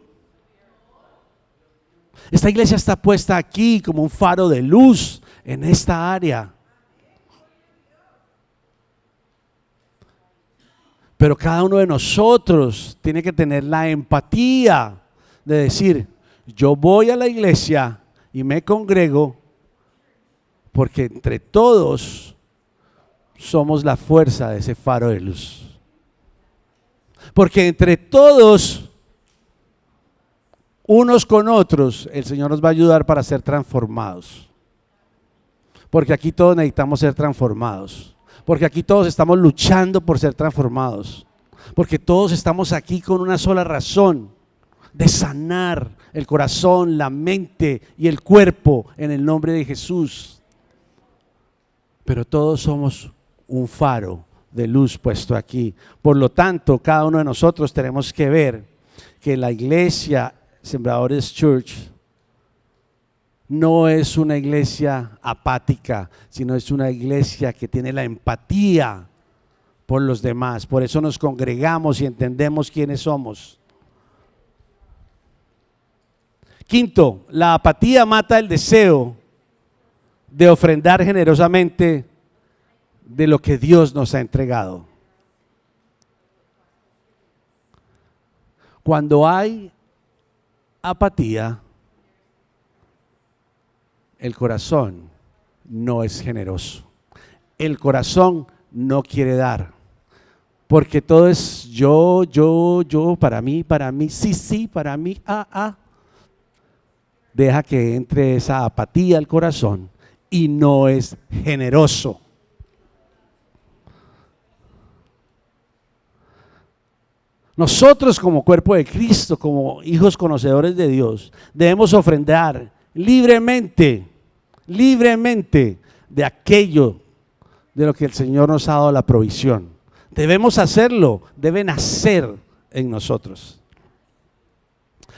Esta iglesia está puesta aquí como un faro de luz en esta área. Pero cada uno de nosotros tiene que tener la empatía de decir, yo voy a la iglesia y me congrego porque entre todos somos la fuerza de ese faro de luz. Porque entre todos, unos con otros, el Señor nos va a ayudar para ser transformados. Porque aquí todos necesitamos ser transformados. Porque aquí todos estamos luchando por ser transformados. Porque todos estamos aquí con una sola razón, de sanar el corazón, la mente y el cuerpo en el nombre de Jesús. Pero todos somos un faro de luz puesto aquí. Por lo tanto, cada uno de nosotros tenemos que ver que la iglesia Sembradores Church no es una iglesia apática, sino es una iglesia que tiene la empatía por los demás. Por eso nos congregamos y entendemos quiénes somos. Quinto, la apatía mata el deseo de ofrendar generosamente de lo que Dios nos ha entregado. Cuando hay apatía, el corazón no es generoso. El corazón no quiere dar, porque todo es yo, para mí, sí, para mí, Deja que entre esa apatía al corazón y no es generoso. Nosotros como cuerpo de Cristo, como hijos conocedores de Dios, debemos ofrendar libremente, libremente de aquello de lo que el Señor nos ha dado la provisión. Debemos hacerlo, debe nacer en nosotros.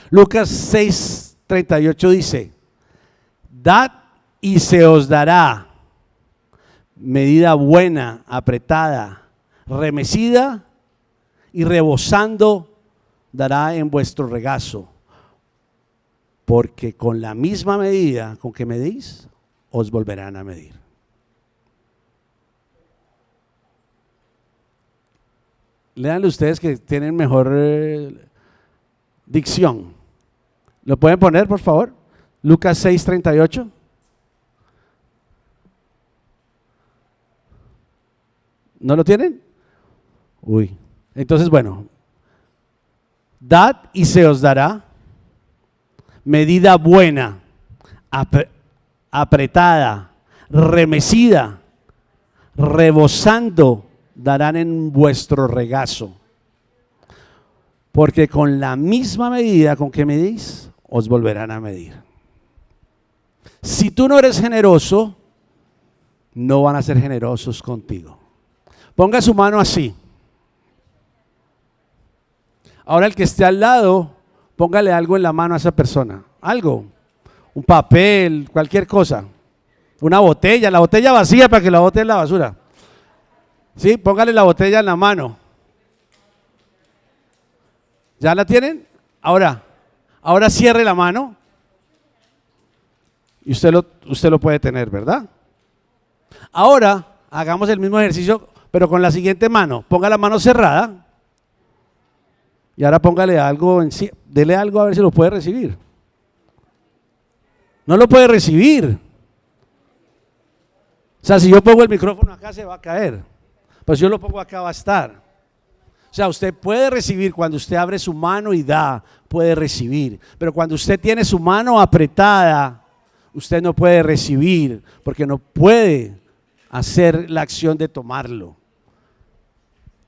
Lucas 6:38 dice: dad y se os dará, medida buena, apretada, remecida y rebosando dará en vuestro regazo, porque con la misma medida con que medís, os volverán a medir. Léanlo ustedes que tienen mejor dicción. ¿Lo pueden poner, por favor? Lucas 6:38. ¿No lo tienen? Uy. Entonces, bueno. Dad y se os dará, medida buena, apretada, remecida, rebosando, darán en vuestro regazo. Porque con la misma medida con que medís, os volverán a medir. Si tú no eres generoso, no van a ser generosos contigo. Ponga su mano así. Ahora el que esté al lado, póngale algo en la mano a esa persona. Algo, un papel, cualquier cosa. Una botella, la botella vacía para que la bote en la basura. Sí, póngale la botella en la mano. ¿Ya la tienen? Ahora cierre la mano. Y usted lo puede tener, ¿verdad? Ahora hagamos el mismo ejercicio, pero con la siguiente mano. Ponga la mano cerrada. Y ahora póngale algo en sí, dele algo a ver si lo puede recibir. No lo puede recibir. O sea, si yo pongo el micrófono acá se va a caer. Pues yo lo pongo acá va a estar. O sea, usted puede recibir cuando usted abre su mano y da, puede recibir. Pero cuando usted tiene su mano apretada, usted no puede recibir porque no puede hacer la acción de tomarlo.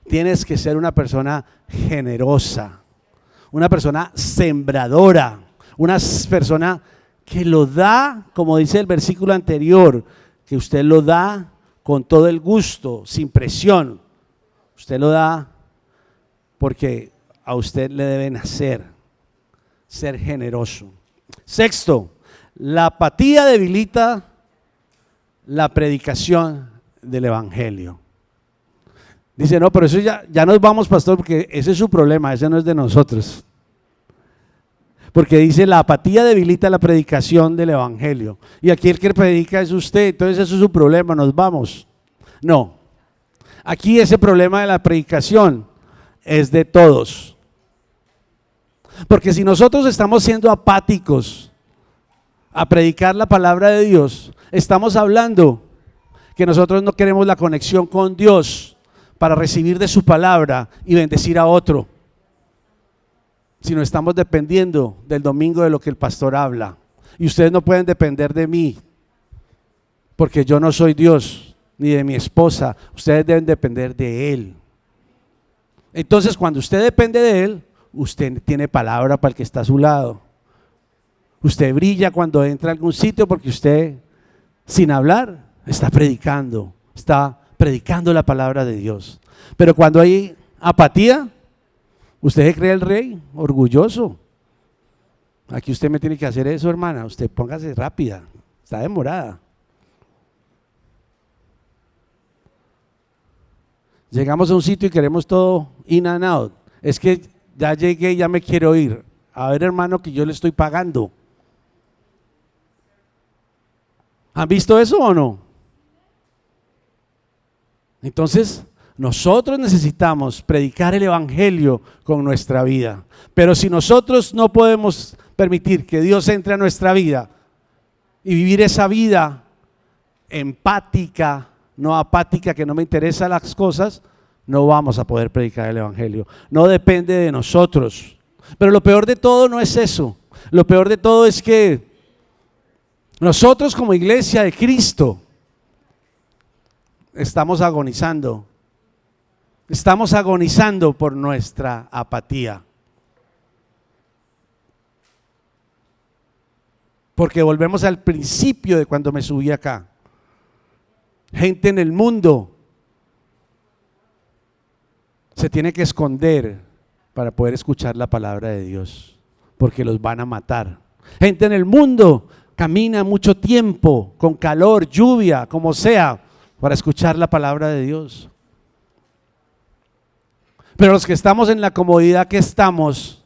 Tienes que ser una persona generosa, una persona sembradora, una persona que lo da, como dice el versículo anterior, que usted lo da con todo el gusto, sin presión. Usted lo da porque a usted le debe nacer ser generoso. Sexto, la apatía debilita la predicación del evangelio. Dice, no, pero eso ya nos vamos, pastor, porque ese es su problema, ese no es de nosotros. Porque dice, la apatía debilita la predicación del evangelio. Y aquí el que predica es usted, entonces eso es su problema, nos vamos. No, aquí ese problema de la predicación es de todos. Porque si nosotros estamos siendo apáticos a predicar la palabra de Dios, estamos hablando que nosotros no queremos la conexión con Dios para recibir de su palabra y bendecir a otro, sino estamos dependiendo del domingo de lo que el pastor habla. Y ustedes no pueden depender de mí, porque yo no soy Dios, ni de mi esposa. Ustedes deben depender de Él. Entonces, cuando usted depende de Él, usted tiene palabra para el que está a su lado. Usted brilla cuando entra a algún sitio porque usted, sin hablar, está predicando la palabra de Dios. Pero cuando hay apatía, usted se cree el rey, orgulloso. Aquí usted me tiene que hacer eso, hermana. Usted póngase rápida, está demorada. Llegamos a un sitio y queremos todo in and out. Es que ya llegué y ya me quiero ir. A ver, hermano, que yo le estoy pagando. ¿Han visto eso o no? Entonces, nosotros necesitamos predicar el evangelio con nuestra vida. Pero si nosotros no podemos permitir que Dios entre a nuestra vida y vivir esa vida empática, no apática, que no me interesan las cosas, no vamos a poder predicar el evangelio. No depende de nosotros. Pero lo peor de todo no es eso. Lo peor de todo es que nosotros como iglesia de Cristo estamos agonizando por nuestra apatía. Porque volvemos al principio de cuando me subí acá. Gente en el mundo se tiene que esconder para poder escuchar la palabra de Dios, porque los van a matar. Gente en el mundo camina mucho tiempo, con calor, lluvia, como sea, para escuchar la palabra de Dios. Pero los que estamos en la comodidad que estamos,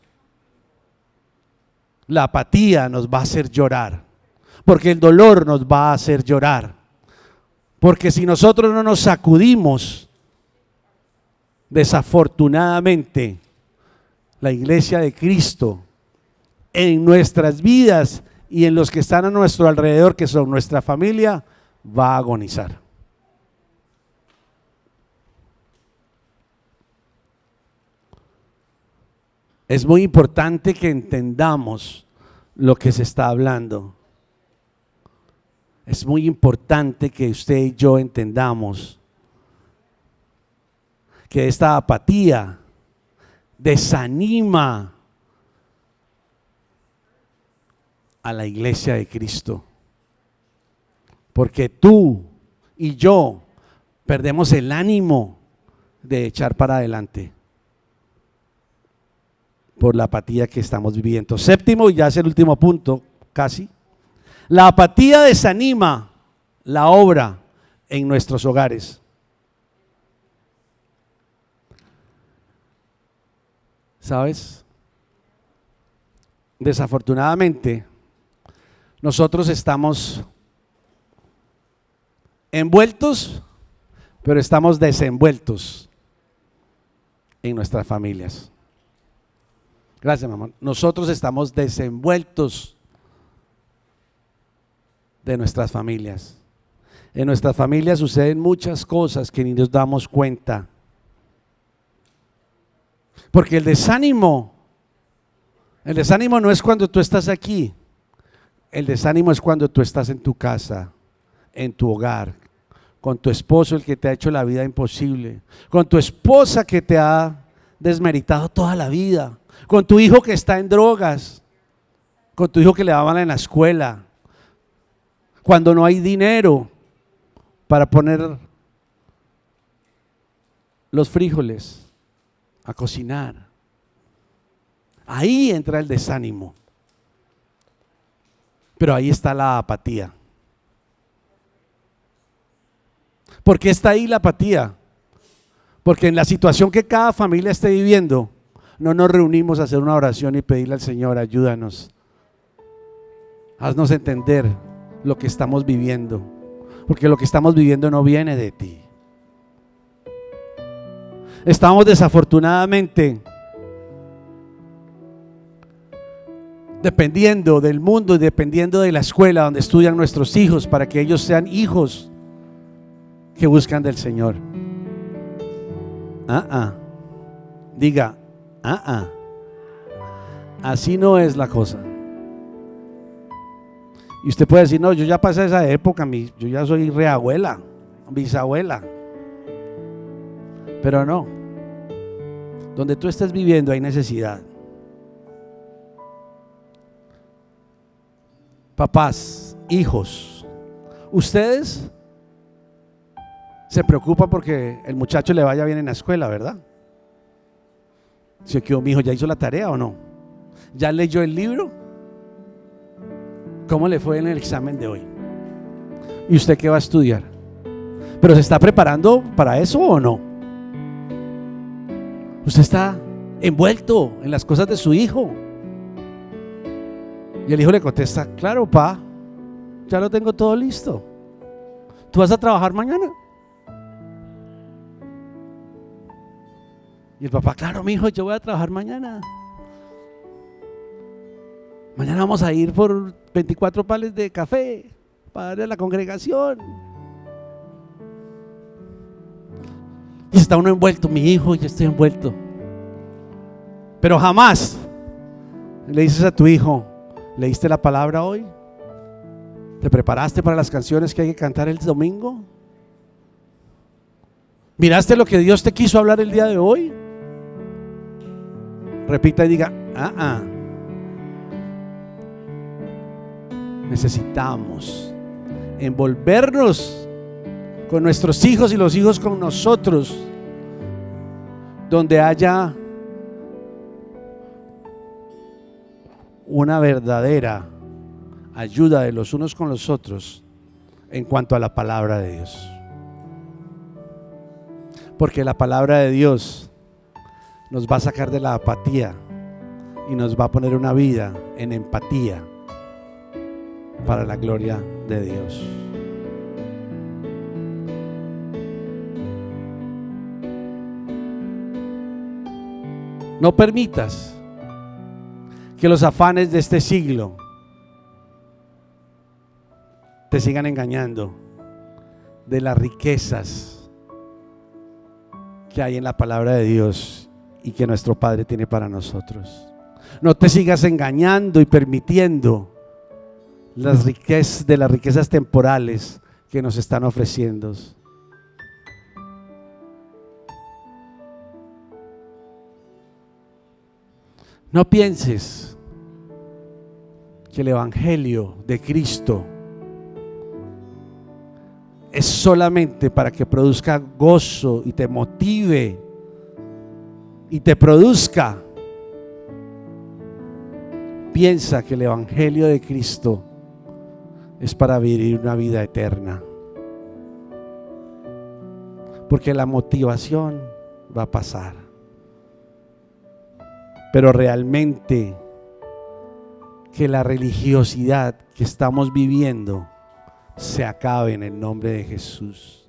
la apatía nos va a hacer llorar, porque el dolor nos va a hacer llorar, porque si nosotros no nos sacudimos, desafortunadamente, la iglesia de Cristo en nuestras vidas y en los que están a nuestro alrededor, que son nuestra familia, va a agonizar. Es muy importante que entendamos lo que se está hablando. Es muy importante que usted y yo entendamos que esta apatía desanima a la iglesia de Cristo, porque tú y yo perdemos el ánimo de echar para adelante por la apatía que estamos viviendo. Séptimo, y ya es el último punto, casi. La apatía desanima la obra en nuestros hogares. ¿Sabes? Desafortunadamente, nosotros estamos envueltos, pero estamos desenvueltos en nuestras familias. Gracias, mamá. Nosotros estamos desenvueltos de nuestras familias. En nuestras familias suceden muchas cosas que ni nos damos cuenta. Porque el desánimo no es cuando tú estás aquí. El desánimo es cuando tú estás en tu casa, en tu hogar, con tu esposo, el que te ha hecho la vida imposible, con tu esposa que te ha desmeritado toda la vida, con tu hijo que está en drogas, con tu hijo que le va mal en la escuela, cuando no hay dinero para poner los frijoles a cocinar. Ahí entra el desánimo. Pero ahí está la apatía. ¿Por qué está ahí la apatía? Porque en la situación que cada familia esté viviendo, no nos reunimos a hacer una oración y pedirle al Señor, ayúdanos, haznos entender lo que estamos viviendo, porque lo que estamos viviendo no viene de ti. Estamos desafortunadamente dependiendo del mundo y dependiendo de la escuela donde estudian nuestros hijos para que ellos sean hijos que buscan del Señor. Diga, así no es la cosa. Y usted puede decir, no, yo ya pasé esa época, yo ya soy reabuela, bisabuela. Pero no, donde tú estés viviendo hay necesidad. Papás, hijos, ustedes se preocupan porque el muchacho le vaya bien en la escuela, ¿verdad? Si quedó, mi hijo, ¿ya hizo la tarea o no? ¿Ya leyó el libro? ¿Cómo le fue en el examen de hoy? ¿Y usted qué va a estudiar? ¿Pero se está preparando para eso o no? Usted está envuelto en las cosas de su hijo. Y el hijo le contesta, claro, pa, ya lo tengo todo listo. ¿Tú vas a trabajar mañana? Y el papá, claro, mi hijo, yo voy a trabajar mañana. Mañana vamos a ir por 24 pales de café para darle a la congregación. Y está uno envuelto, mi hijo, yo estoy envuelto. Pero jamás le dices a tu hijo, ¿leíste la palabra hoy? ¿Te preparaste para las canciones que hay que cantar el domingo? ¿Miraste lo que Dios te quiso hablar el día de hoy? Repita y diga, necesitamos envolvernos con nuestros hijos y los hijos con nosotros, donde haya una verdadera ayuda de los unos con los otros en cuanto a la palabra de Dios. Porque la palabra de Dios nos va a sacar de la apatía y nos va a poner una vida en empatía para la gloria de Dios. No permitas que los afanes de este siglo te sigan engañando de las riquezas que hay en la palabra de Dios y que nuestro Padre tiene para nosotros. No te sigas engañando y permitiendo las riquezas temporales que nos están ofreciendo. No pienses que el evangelio de Cristo es solamente para que produzca gozo y te motive y te produzca. Piensa que el evangelio de Cristo es para vivir una vida eterna, porque la motivación va a pasar, pero realmente que la religiosidad que estamos viviendo se acabe en el nombre de Jesús.